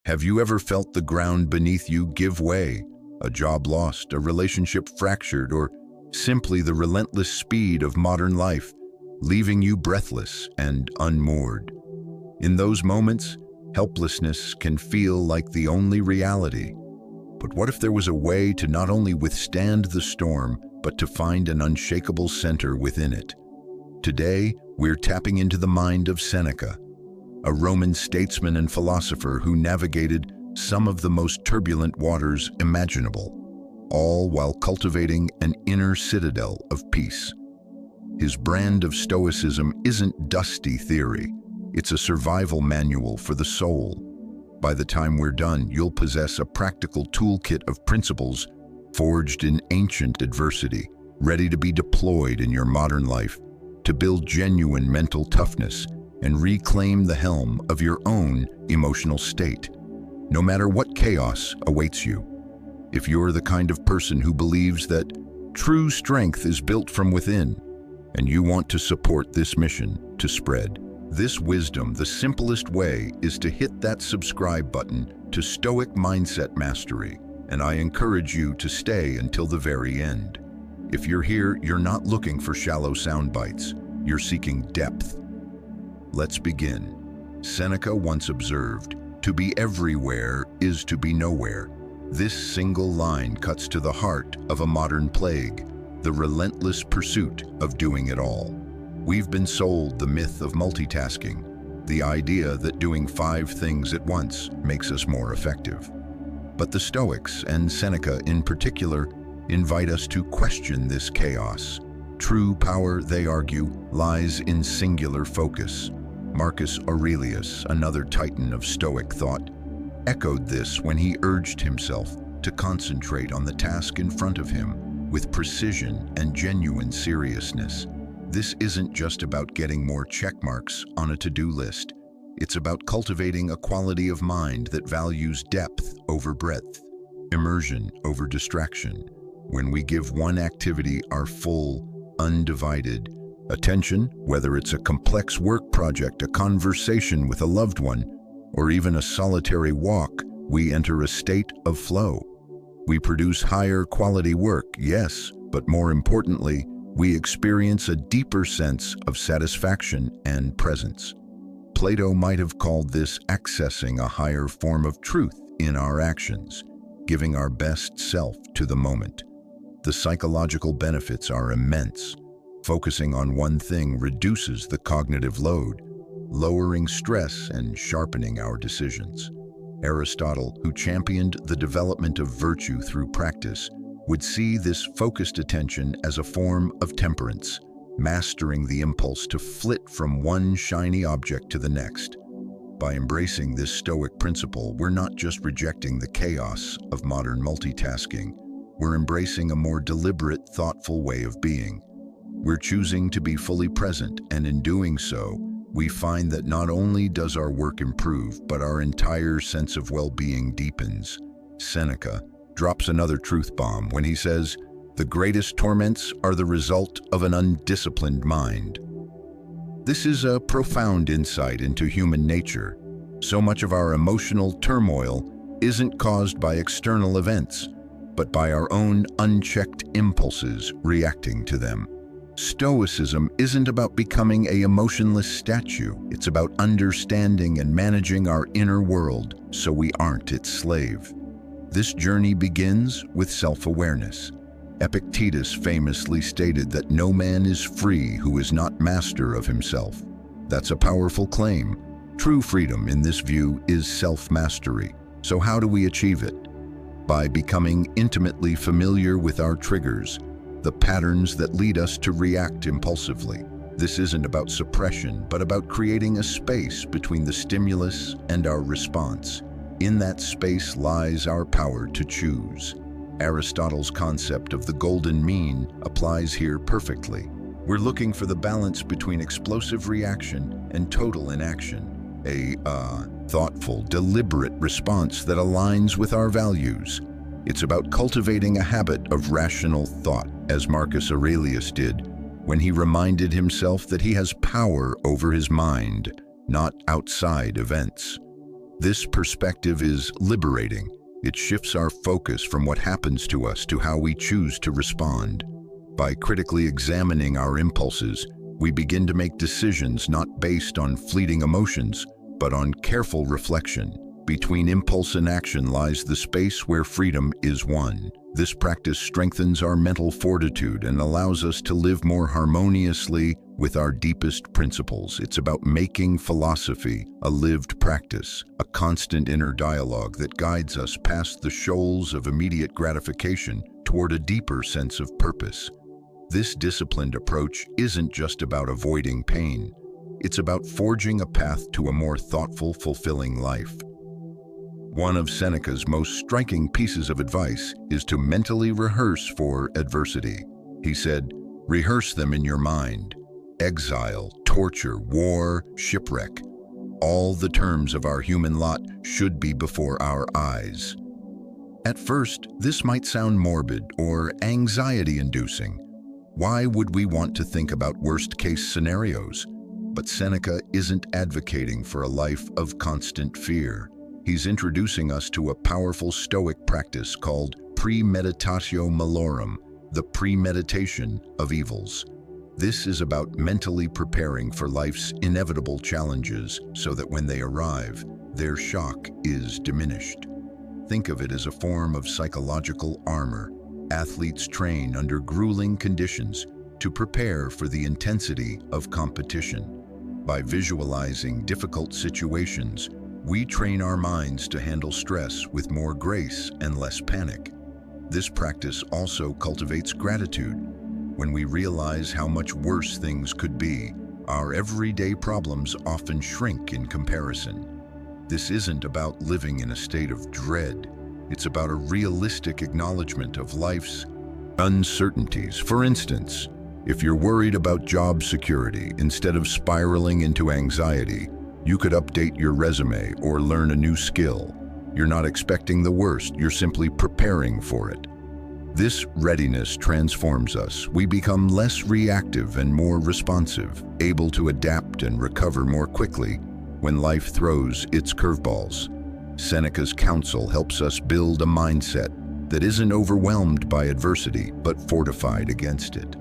Have you ever felt the ground beneath you give way? A job lost, a relationship fractured, or simply the relentless speed of modern life, leaving you breathless and unmoored. In those moments, helplessness can feel like the only reality. But what if there was a way to not only withstand the storm, but to find an unshakable center within it? Today, we're tapping into the mind of Seneca, a Roman statesman and philosopher who navigated some of the most turbulent waters imaginable, all while cultivating an inner citadel of peace. His brand of Stoicism isn't dusty theory, it's a survival manual for the soul. By the time we're done, you'll possess a practical toolkit of principles forged in ancient adversity, ready to be deployed in your modern life to build genuine mental toughness and reclaim the helm of your own emotional state, no matter what chaos awaits you. If you're the kind of person who believes that true strength is built from within, and you want to support this mission to spread this wisdom, the simplest way is to hit that subscribe button to Stoic Mindset Mastery, and I encourage you to stay until the very end. If you're here, you're not looking for shallow sound bites, you're seeking depth. Let's begin. Seneca once observed, "To be everywhere is to be nowhere." This single line cuts to the heart of a modern plague, the relentless pursuit of doing it all. We've been sold the myth of multitasking, the idea that doing 5 things at once makes us more effective. But the Stoics, and Seneca in particular, invite us to question this chaos. True power, they argue, lies in singular focus. Marcus Aurelius, another titan of Stoic thought, echoed this when he urged himself to concentrate on the task in front of him with precision and genuine seriousness. This isn't just about getting more check marks on a to-do list. It's about cultivating a quality of mind that values depth over breadth, immersion over distraction. When we give one activity our full, undivided attention, whether it's a complex work project, a conversation with a loved one, or even a solitary walk, we enter a state of flow. We produce higher quality work, yes, but more importantly, we experience a deeper sense of satisfaction and presence. Plato might have called this accessing a higher form of truth in our actions, giving our best self to the moment. The psychological benefits are immense. Focusing on one thing reduces the cognitive load, lowering stress and sharpening our decisions. Aristotle, who championed the development of virtue through practice, would see this focused attention as a form of temperance, mastering the impulse to flit from one shiny object to the next. By embracing this Stoic principle, we're not just rejecting the chaos of modern multitasking, we're embracing a more deliberate, thoughtful way of being. We're choosing to be fully present, and in doing so, we find that not only does our work improve, but our entire sense of well-being deepens. Seneca drops another truth bomb when he says, "The greatest torments are the result of an undisciplined mind." This is a profound insight into human nature. So much of our emotional turmoil isn't caused by external events, but by our own unchecked impulses reacting to them. Stoicism isn't about becoming an emotionless statue. It's about understanding and managing our inner world so we aren't its slave. This journey begins with self-awareness. Epictetus famously stated that no man is free who is not master of himself. That's a powerful claim. True freedom in this view is self-mastery. So how do we achieve it? By becoming intimately familiar with our triggers, the patterns that lead us to react impulsively. This isn't about suppression, but about creating a space between the stimulus and our response. In that space lies our power to choose. Aristotle's concept of the golden mean applies here perfectly. We're looking for the balance between explosive reaction and total inaction, a thoughtful, deliberate response that aligns with our values. It's about cultivating a habit of rational thought, as Marcus Aurelius did, when he reminded himself that he has power over his mind, not outside events. This perspective is liberating. It shifts our focus from what happens to us to how we choose to respond. By critically examining our impulses, we begin to make decisions not based on fleeting emotions, but on careful reflection. Between impulse and action lies the space where freedom is won. This practice strengthens our mental fortitude and allows us to live more harmoniously with our deepest principles. It's about making philosophy a lived practice, a constant inner dialogue that guides us past the shoals of immediate gratification toward a deeper sense of purpose. This disciplined approach isn't just about avoiding pain. It's about forging a path to a more thoughtful, fulfilling life. One of Seneca's most striking pieces of advice is to mentally rehearse for adversity. He said, "Rehearse them in your mind. Exile, torture, war, shipwreck. All the terms of our human lot should be before our eyes." At first, this might sound morbid or anxiety-inducing. Why would we want to think about worst-case scenarios? But Seneca isn't advocating for a life of constant fear. He's introducing us to a powerful Stoic practice called premeditatio malorum, the premeditation of evils. This is about mentally preparing for life's inevitable challenges so that when they arrive, their shock is diminished. Think of it as a form of psychological armor. Athletes train under grueling conditions to prepare for the intensity of competition. By visualizing difficult situations, we train our minds to handle stress with more grace and less panic. This practice also cultivates gratitude. When we realize how much worse things could be, our everyday problems often shrink in comparison. This isn't about living in a state of dread. It's about a realistic acknowledgement of life's uncertainties. For instance, if you're worried about job security, instead of spiraling into anxiety, you could update your resume or learn a new skill. You're not expecting the worst, you're simply preparing for it. This readiness transforms us. We become less reactive and more responsive, able to adapt and recover more quickly when life throws its curveballs. Seneca's counsel helps us build a mindset that isn't overwhelmed by adversity, but fortified against it.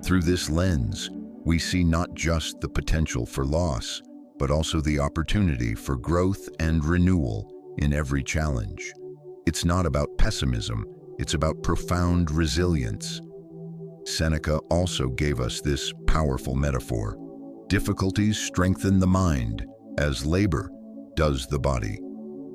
Through this lens, we see not just the potential for loss, but also the opportunity for growth and renewal in every challenge. It's not about pessimism, it's about profound resilience. Seneca also gave us this powerful metaphor. Difficulties strengthen the mind, as labor does the body.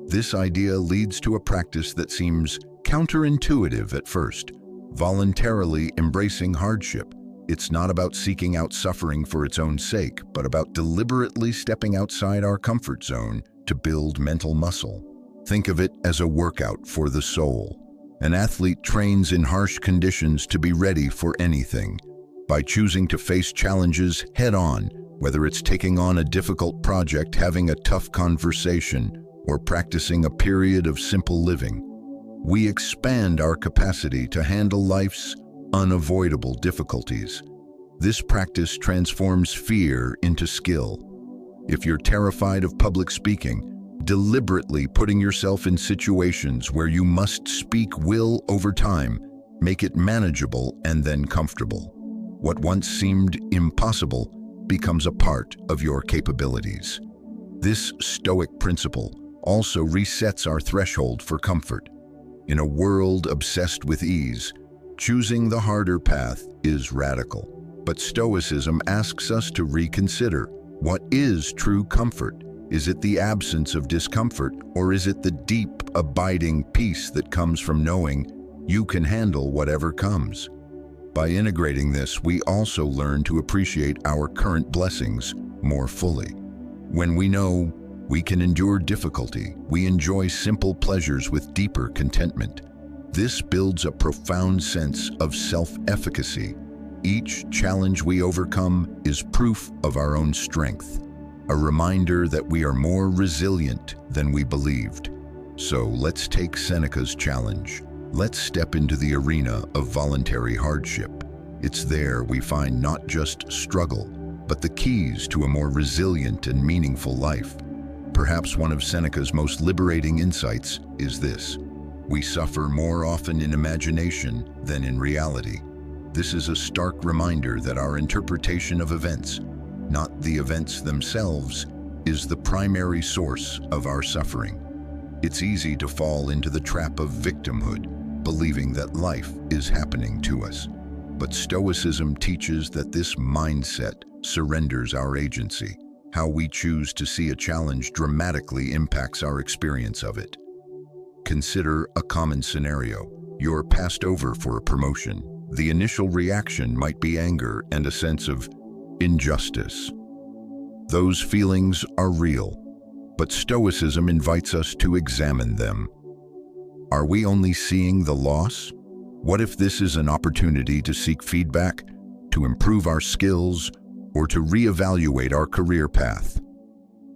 This idea leads to a practice that seems counterintuitive at first, voluntarily embracing hardship. It's not about seeking out suffering for its own sake, but about deliberately stepping outside our comfort zone to build mental muscle. Think of it as a workout for the soul. An athlete trains in harsh conditions to be ready for anything. By choosing to face challenges head-on, whether it's taking on a difficult project, having a tough conversation, or practicing a period of simple living, we expand our capacity to handle life's unavoidable difficulties. This practice transforms fear into skill. If you're terrified of public speaking, deliberately putting yourself in situations where you must speak will, over time, make it manageable and then comfortable. What once seemed impossible becomes a part of your capabilities. This Stoic principle also resets our threshold for comfort. In a world obsessed with ease, choosing the harder path is radical. But Stoicism asks us to reconsider, what is true comfort? Is it the absence of discomfort, or is it the deep, abiding peace that comes from knowing you can handle whatever comes? By integrating this, we also learn to appreciate our current blessings more fully. When we know we can endure difficulty, we enjoy simple pleasures with deeper contentment. This builds a profound sense of self-efficacy. Each challenge we overcome is proof of our own strength, a reminder that we are more resilient than we believed. So let's take Seneca's challenge. Let's step into the arena of voluntary hardship. It's there we find not just struggle, but the keys to a more resilient and meaningful life. Perhaps one of Seneca's most liberating insights is this: we suffer more often in imagination than in reality. This is a stark reminder that our interpretation of events, not the events themselves, is the primary source of our suffering. It's easy to fall into the trap of victimhood, believing that life is happening to us. But Stoicism teaches that this mindset surrenders our agency. How we choose to see a challenge dramatically impacts our experience of it. Consider a common scenario. You're passed over for a promotion. The initial reaction might be anger and a sense of injustice. Those feelings are real, but Stoicism invites us to examine them. Are we only seeing the loss? What if this is an opportunity to seek feedback, to improve our skills, or to reevaluate our career path?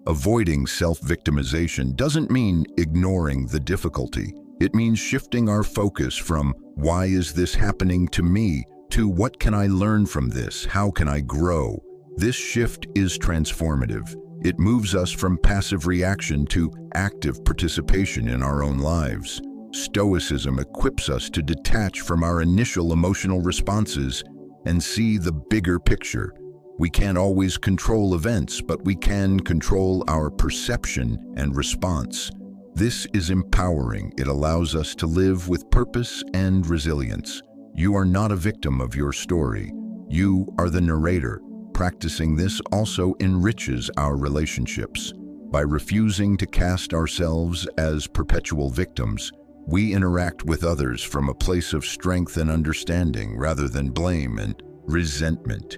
Avoiding self-victimization doesn't mean ignoring the difficulty. It means shifting our focus from "why is this happening to me?" to "what can I learn from this? How can I grow?" This shift is transformative. It moves us from passive reaction to active participation in our own lives. Stoicism equips us to detach from our initial emotional responses and see the bigger picture. We can't always control events, but we can control our perception and response. This is empowering. It allows us to live with purpose and resilience. You are not a victim of your story. You are the narrator. Practicing this also enriches our relationships. By refusing to cast ourselves as perpetual victims, we interact with others from a place of strength and understanding rather than blame and resentment.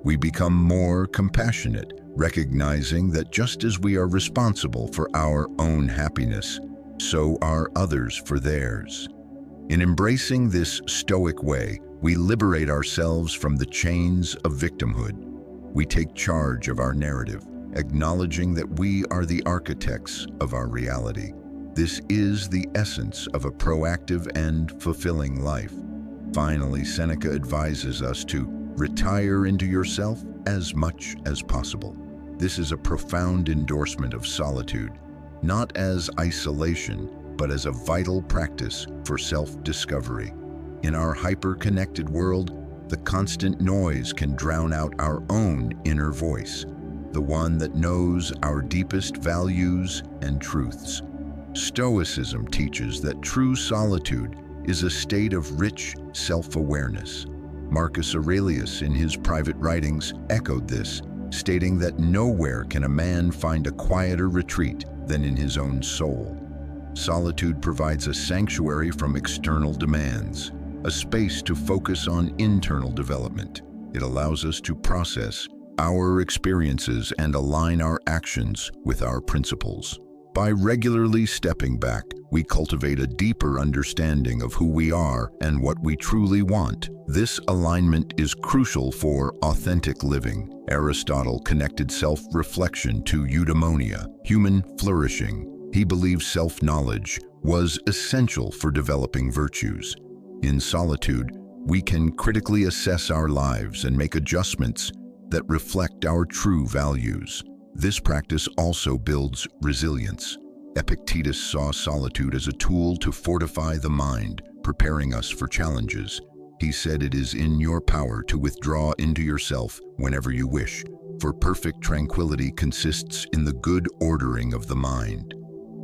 We become more compassionate, recognizing that just as we are responsible for our own happiness, so are others for theirs. In embracing this Stoic way, we liberate ourselves from the chains of victimhood. We take charge of our narrative, acknowledging that we are the architects of our reality. This is the essence of a proactive and fulfilling life. Finally, Seneca advises us to retire into yourself as much as possible. This is a profound endorsement of solitude, not as isolation, but as a vital practice for self-discovery. In our hyper-connected world, the constant noise can drown out our own inner voice, the one that knows our deepest values and truths. Stoicism teaches that true solitude is a state of rich self-awareness. Marcus Aurelius, in his private writings, echoed this, stating that nowhere can a man find a quieter retreat than in his own soul. Solitude provides a sanctuary from external demands, a space to focus on internal development. It allows us to process our experiences and align our actions with our principles. By regularly stepping back, we cultivate a deeper understanding of who we are and what we truly want. This alignment is crucial for authentic living. Aristotle connected self-reflection to eudaimonia, human flourishing. He believed self-knowledge was essential for developing virtues. In solitude, we can critically assess our lives and make adjustments that reflect our true values. This practice also builds resilience. Epictetus saw solitude as a tool to fortify the mind, preparing us for challenges. He said, "It is in your power to withdraw into yourself whenever you wish, for perfect tranquility consists in the good ordering of the mind."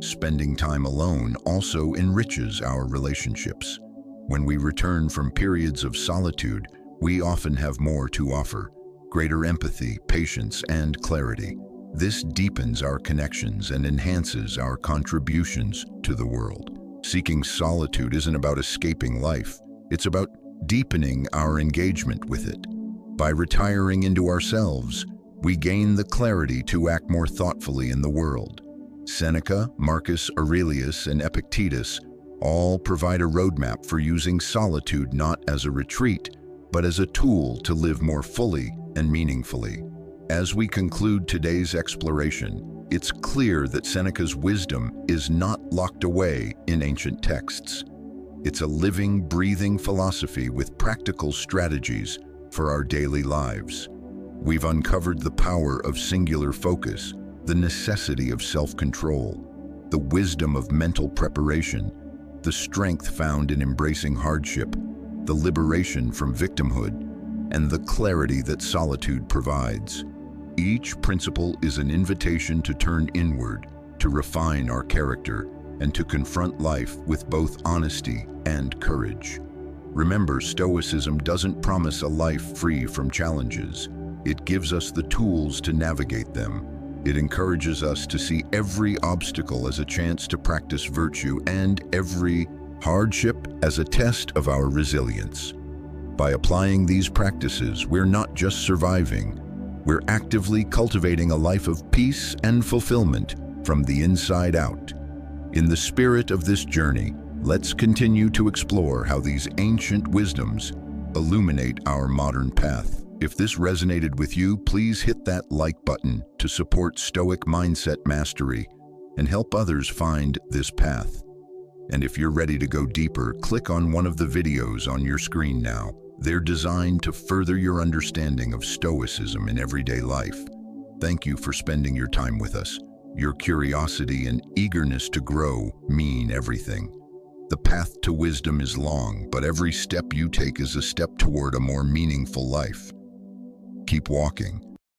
Spending time alone also enriches our relationships. When we return from periods of solitude, we often have more to offer: greater empathy, patience, and clarity. This deepens our connections and enhances our contributions to the world. Seeking solitude isn't about escaping life. It's about deepening our engagement with it. By retiring into ourselves, we gain the clarity to act more thoughtfully in the world. Seneca, Marcus Aurelius, and Epictetus all provide a roadmap for using solitude not as a retreat, but as a tool to live more fully and meaningfully. As we conclude today's exploration, it's clear that Seneca's wisdom is not locked away in ancient texts. It's a living, breathing philosophy with practical strategies for our daily lives. We've uncovered the power of singular focus, the necessity of self-control, the wisdom of mental preparation, the strength found in embracing hardship, the liberation from victimhood, and the clarity that solitude provides. Each principle is an invitation to turn inward, to refine our character, and to confront life with both honesty and courage. Remember, Stoicism doesn't promise a life free from challenges. It gives us the tools to navigate them. It encourages us to see every obstacle as a chance to practice virtue and every hardship as a test of our resilience. By applying these practices, we're not just surviving, we're actively cultivating a life of peace and fulfillment from the inside out. In the spirit of this journey, let's continue to explore how these ancient wisdoms illuminate our modern path. If this resonated with you, please hit that like button to support Stoic mindset mastery and help others find this path. And if you're ready to go deeper, click on one of the videos on your screen now. They're designed to further your understanding of Stoicism in everyday life. Thank you for spending your time with us. Your curiosity and eagerness to grow mean everything. The path to wisdom is long, but every step you take is a step toward a more meaningful life. Keep walking,